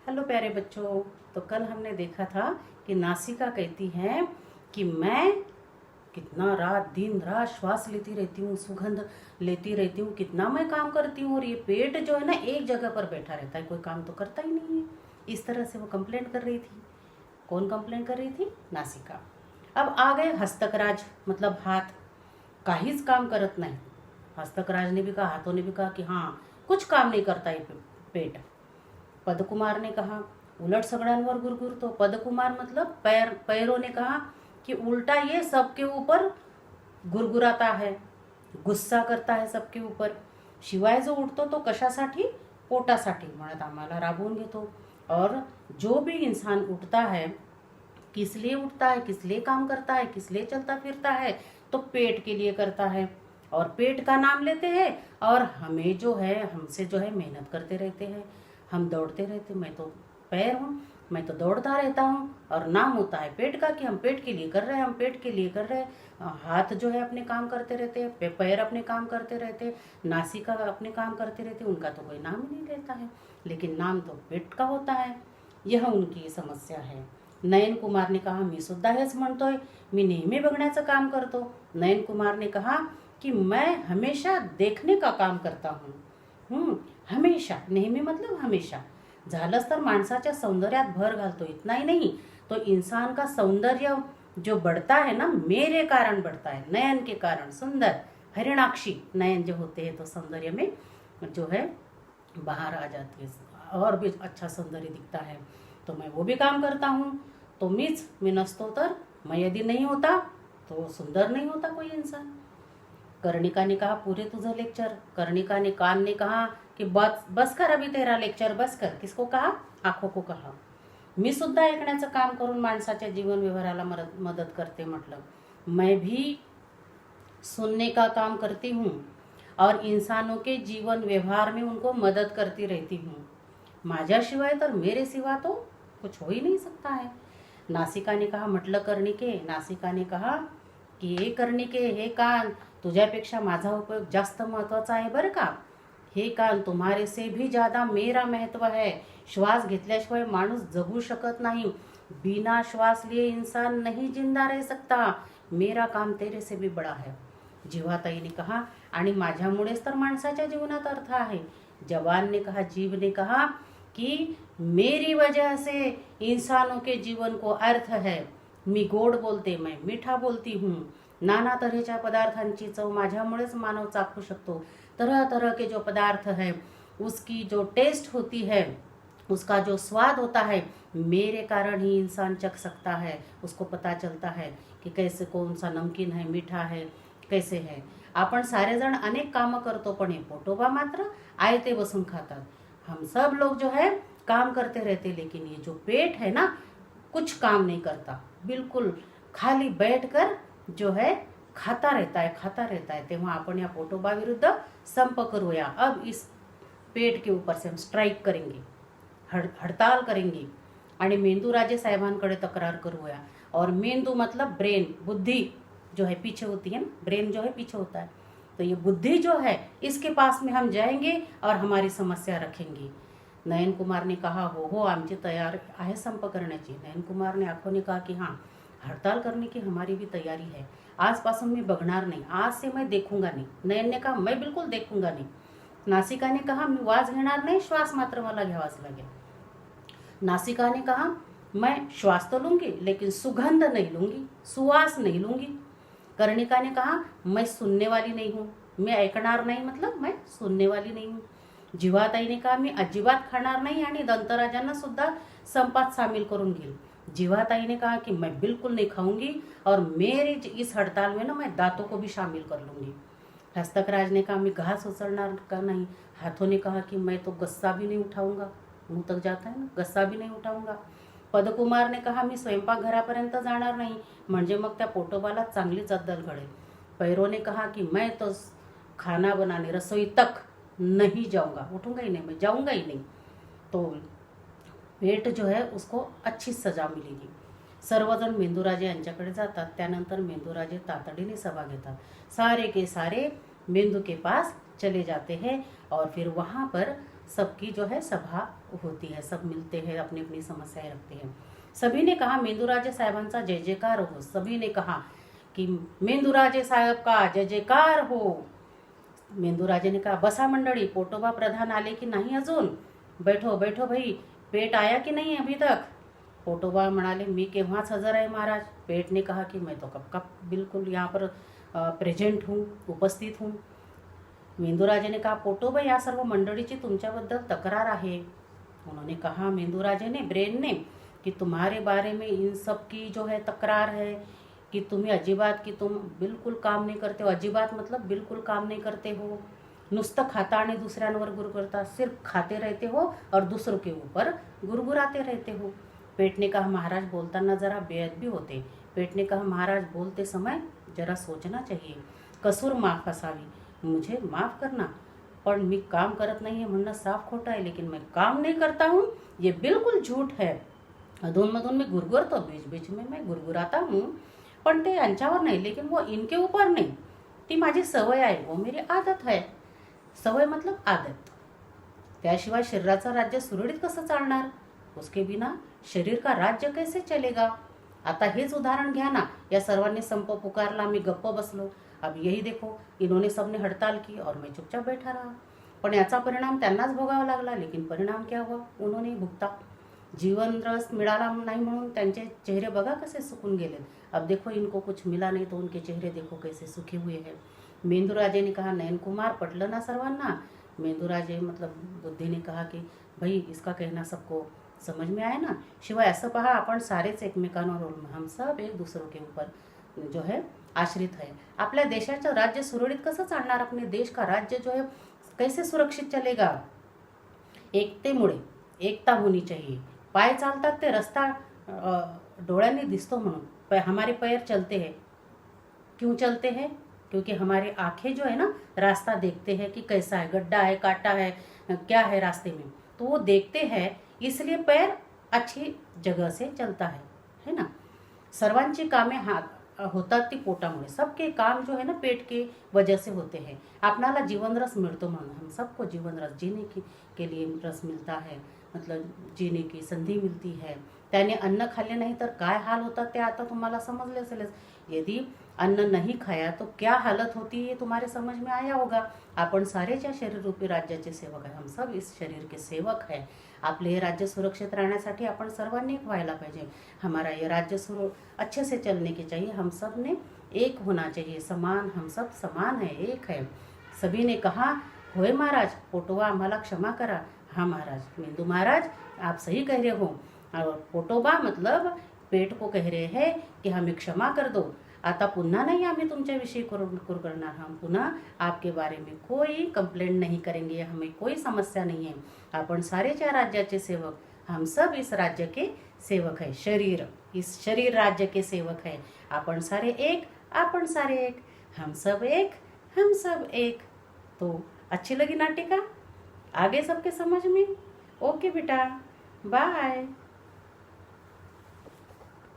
Hello प्यारे बच्चों। तो कल हमने देखा था कि नासिका कहती है कि मैं कितना रात दिन रात श्वास लेती रहती हूँ, सुगंध लेती रहती हूँ, कितना मैं काम करती हूँ और ये पेट जो है ना एक जगह पर बैठा रहता है, कोई काम तो करता ही नहीं है। इस तरह से वो कंप्लेंट कर रही थी। कौन कंप्लेंट कर रही थी? नासिका। अब आ गए हस्तकराज, मतलब हाथ काहीच काम करत नाही। हस्तकराज ने भी कहा, हाथों ने भी कहा कि हाँ कुछ काम नहीं करता ये पेट। पदकुमार ने कहा उलट सगळ्यांवर गुरगुरतो। पदकुमार मतलब पैरों ने कहा कि उल्टा ये सबके ऊपर गुरगुराता है, गुस्सा करता है सबके ऊपर। शिवाय जो उठतो तो कशासाठी? पोटासाठी, म्हणत आम्हाला राबवून घेतो। और जो भी इंसान उठता है, किस लिए उठता है, किस लिए काम करता है, किस लिए चलता फिरता है? तो पेट के लिए करता है। और पेट का नाम लेते हैं और हमें जो है, हमसे जो है मेहनत करते रहते हैं, हम दौड़ते रहते। मैं तो पैर हूँ, मैं तो दौड़ता रहता हूँ और नाम होता है पेट का कि हम पेट के लिए कर रहे हैं, हम पेट के लिए कर रहे हैं। हाथ जो है अपने काम करते रहते हैं, पैर अपने काम करते रहते हैं, नासिका अपने काम करते रहते हैं, उनका तो कोई नाम ही नहीं लेता है, लेकिन नाम तो पेट का होता है। यह उनकी समस्या है। नयन कुमार ने कहा मी सुद्धा हेच म्हणतोय, मी नेहमी बघण्याचं काम करतो। नयन कुमार ने कहा कि मैं हमेशा देखने का काम करता हूँ। हमेशा, नेहमी मतलब हमेशा। झालंच तर माणसाच्या सौंदर्यात भर घालतो, इतना ही नहीं तो इंसान का सौंदर्य जो बढ़ता है ना, मेरे कारण बढ़ता है, नयन के कारण। सुंदर हरिणाक्षी नयन जो होते हैं तो सौंदर्य में जो है बाहर आ जाती है और भी अच्छा सौंदर्य दिखता है। तो मैं वो भी काम करता हूँ। तो मी नसतो तर, मैं यदि नहीं होता तो सुंदर नहीं होता कोई इंसान। कर्णिका ने कहा पूरे तुझं लेक्चर। कर्णिका ने कान ने कहा कि बस कर अभी तेरा लेक्चर, बस कर। किसको कहा? आंखों को कहा। मी सुद्धा ऐकण्याचं काम करून माणसाच्या जीवन व्यवहाराला मदत करते, मतलब मैं भी सुनने का काम करती हूँ और इंसानों के जीवन व्यवहार में उनको मदद करती रहती हूँ। माझ्याशिवाय तर, मेरे सिवा तो कुछ हो ही नहीं सकता है। नासिका ने कहा म्हटलं कर्णिके, नासिका ने कहा की हे कर्णिके, हे कान, तुझ्यापेक्षा माझा उपयोग जास्त महत्वाचा आहे बरं का। हे कान, तुम्हारे से भी ज्यादा मेरा महत्व है। श्वास घेतल्याशिवाय माणूस जगू शकत नाही, बिना श्वास लिए इंसान नहीं जिंदा रह सकता। मेरा काम तेरे से भी बड़ा है। जीवाताई ने कहा आणि माझ्यामुळेच तर माणसाच्या जीवनात अर्थ आहे। जवान ने कहा, जीव ने कहा कि मेरी वजह से इंसानों के जीवन को अर्थ है। मी गोड बोलते, मैं मीठा बोलती हूँ। नाना तऱ्हेच्या पदार्थांची चव माझ्यामुळेच मानव चाखू शकतो। तरह तरह के जो पदार्थ है, उसकी जो टेस्ट होती है, उसका जो स्वाद होता है, मेरे कारण ही इंसान चख सकता है। उसको पता चलता है कि कैसे, कौन सा नमकीन है, मीठा है, कैसे है। आपण सारेजण अनेक कामं करतो, पण हे पोटोबा मात्र आयते बसून खातात। हम सब लोग जो है काम करते रहते, लेकिन ये जो पेट है ना, कुछ काम नहीं करता, बिल्कुल खाली बैठकर जो है खाता रहता है, खाता रहता है। तेव्हा आपण या पोटोबा विरुद्ध संप करूया। अब इस पेट के ऊपर से हम स्ट्राइक करेंगे, हड़ताल करेंगे आणि मेंदूराजे साहेबांकडे तक्रार करूया। और मेंदू मतलब ब्रेन, बुद्धि जो है पीछे होती है ना, ब्रेन जो है पीछे होता है, तो ये बुद्धि जो है इसके पास में हम जाएंगे और हमारी समस्या रखेंगे। नयन कुमार ने कहा हो आमची तैयार आहे संप करण्याची। नयन कुमार ने आंखों ने कहा कि हाँ, हड़ताल करने की हमारी भी तैयारी है। आजपासून मी बघणार नहीं, आज से मैं देखूंगा नहीं। नयन ने कहा मैं बिल्कुल देखूंगा नहीं। नासिका ने कहा मी वास घेणार नाही, श्वास मात्र मला घ्यावाच लागेल। नासिका ने कहा मैं श्वास तो लूंगी लेकिन सुगंध नहीं लूंगी, सुवास नहीं लूंगी। कर्णिका ने कहा मैं सुनने वाली नहीं हूँ, मैं ऐकणार नहीं मतलब मैं सुनने वाली नहीं हूँ। जीवाताई ने कहा मी अजिबात खाणार नाही आणि दंतराजांना सुद्धा संपात सामील करून घेईल। जीवाताई ने कहा कि मैं बिल्कुल नहीं खाऊंगी और मेरे इस हड़ताल में ना मैं दांतों को भी शामिल कर लूंगी। हस्तकराज ने कहा मैं घास उचलणार का नहीं। हाथों ने कहा कि मैं तो गस्सा भी नहीं उठाऊंगा, मुंह तक जाता है ना, गस्सा भी नहीं उठाऊंगा। पदकुमार ने कहा मी स्वयंपाकघरापर्यंत जाणार नाही, म्हणजे मग त्या पोटोबाला चांगलीच अद्दल घडेल। पैरों ने कहा कि मैं तो खाना बनाने, रसोई तक नहीं जाऊंगा, उठूंगा ही नहीं, मैं जाऊंगा ही नहीं। तो पेट जो है उसको अच्छी सजा मिलेगी। सर्वजण मेंदूराजे यांच्याकडे जातात। त्यानंतर मेंदूराजे तातडीने सभा घेतात। सारे के सारे मेंदू के पास चले जाते हैं और फिर वहाँ पर सबकी जो है सभा होती है, सब मिलते हैं, अपनी अपनी समस्याएं रखते हैं। सभी ने कहा मेंदुराजे साहेबांचा जय जयकार हो। सभी ने कहा की मेंदुराजे साहेब का जय जयकार हो। मेंदुराजेने कहा बसा मंडळी, पोटोबा प्रधान आले की नाही अजून? बैठो बैठो भाई, पेट आया की नहीं अभी तक? पोटोबा म्हणाले मी केव्हाच हजर आहे महाराज। पेट ने कहा कि मैं तो कब कब बिल्कुल यहाँ पर प्रेजेंट हूँ, उपस्थित हूँ। मेंदुराजे ने कहा पोटोबा या सर्व मंडळीची तुमच्याबद्दल तक्रार आहे। उन्होंने कहा मेंदुराजे ने, ब्रेन ने, कि तुम्हारे बारे में इन सब की जो है तक्रार है कि तुम्हें अजिबात, कि तुम बिल्कुल काम नहीं करते हो। अजिबात मतलब बिल्कुल काम नहीं करते हो, नुसतं खाता आणि दुसऱ्यांवर गुरगुरता, सिर्फ खाते रहते हो और दूसरों के ऊपर गुरगुराते रहते हो। पेट ने कहा महाराज बोलताना जरा बेअदबी होते। पेट ने कहा महाराज बोलते समय जरा सोचना चाहिए। कसूर माफ असावी, मुझे माफ करना, पण मी काम करत नाही है म्हणणं साफ खोटं आहे, लेकिन मैं काम नहीं करता हूँ ये बिल्कुल झूठ है। अधूनमधून मैं गुरगुरतो, बीच बीच में मैं गुरगुराता हूँ, पण ते यांच्यावर नाही, लेकिन वो इनके ऊपर नहीं, ती माझी सवय आहे, वो मेरी आदत है। सवय मतलब आदत। त्याशिवाय शरीराचं राज्य सुरळीत कसं चालणार? उसके बिना शरीर का राज्य कैसे चलेगा? आता हेच उदाहरण घ्या ना, या सर्वांनी संप पुकारला, मी गप्प बसलो। अब यही देखो, इन्होंने सबने हड़ताल की और मैं चुपचाप बैठा रहा। पण याचा परिणाम त्यांनाच भोगावा लागला। लेकिन परिणाम क्या हुआ? उन्होंने भुगता। जीवन रस मिळाला नाही म्हणून त्यांचे चेहरे बघा कसे सुकून गेले। अब देखो इनको कुछ मिला नहीं तो उनके चेहरे देखो कैसे सूखे हुए हैं। मेंदुराजे ने कहा नयन कुमार, पटलं ना सर्वांना? मेंदुराजे मतलब बुद्धि ने कहा कि भाई इसका कहना सबको समझ में आया ना? शिवाय असं पहा, आपण सारेच एकमेकांवर अवलंबून, हम सब एक दूसरों के ऊपर जो है आश्रित है। आपल्या देशाचं राज्य सुरळीत कसं चालणार? अपने देश का राज्य जो है कैसे सुरक्षित चलेगा? एकतेमुळे, एकता होनी चाहिए। पाय चालतात ते रस्ता डोळ्यांनी दिसतो म्हणून, हमारे पैर चलते हैं। क्यों चलते हैं? क्योंकि हमारी आंखें जो है ना रास्ता देखते हैं कि कैसा है, गड्ढा है, कांटा है, क्या है रास्ते में, तो वो देखते हैं, इसलिए पैर अच्छी जगह से चलता है ना। सर्वांची कामे होतात ती पोटामुळे। सबके काम जो है ना पेट के वजह से होते हैं। आपणाला जीवन रस मिळतो म्हणून, हम सबको जीवन रस जीने के लिए रस मिलता है, मतलब जीने की संधी मिलती है। त्याने अन्न खाल्ले नाही तर काय हाल होतात ते आता तुम्हाला समजले असेलच। यदि अन्न नहीं खाया तो क्या हालत होती है तुम्हारे समझ में आया होगा। आपण सारे ज्या शरीर रूपी राज्याचे सेवक आहे, हम सब इस शरीर के सेवक है। आपले हे राज्य सुरक्षित राहण्यासाठी आपण सर्वांनी एक व्हायला पाहिजे। हमारा ये राज्य अच्छे से चलने के चाहिए, हम सब ने एक होना चाहिए, समान, हम सब समान है, एक है। सभी ने कहा होय महाराज, पोटोबा आम्हाला क्षमा करा। हाँ महाराज। मेंदू महाराज आप सही कह रहे हो। और पोटोबा मतलब पेट को कह रहे हैं कि हमें क्षमा कर दो, आता पुन्हा नहीं आम्ही तुमच्याविषयी कुर करणार, हम पुन्हा आपके बारे में कोई कंप्लेंट नहीं करेंगे, हमें कोई समस्या नहीं है। आपण सारे ज्या राज्याचे सेवक, हम सब इस राज्य के सेवक है। शरीर, इस शरीर राज्य के सेवक है। आपण सारे एक, आपण सारे एक, हम सब एक, हम सब एक। तो अच्छी लगी नाटिका? आगे सबके समझ में? ओके बेटा, बाय।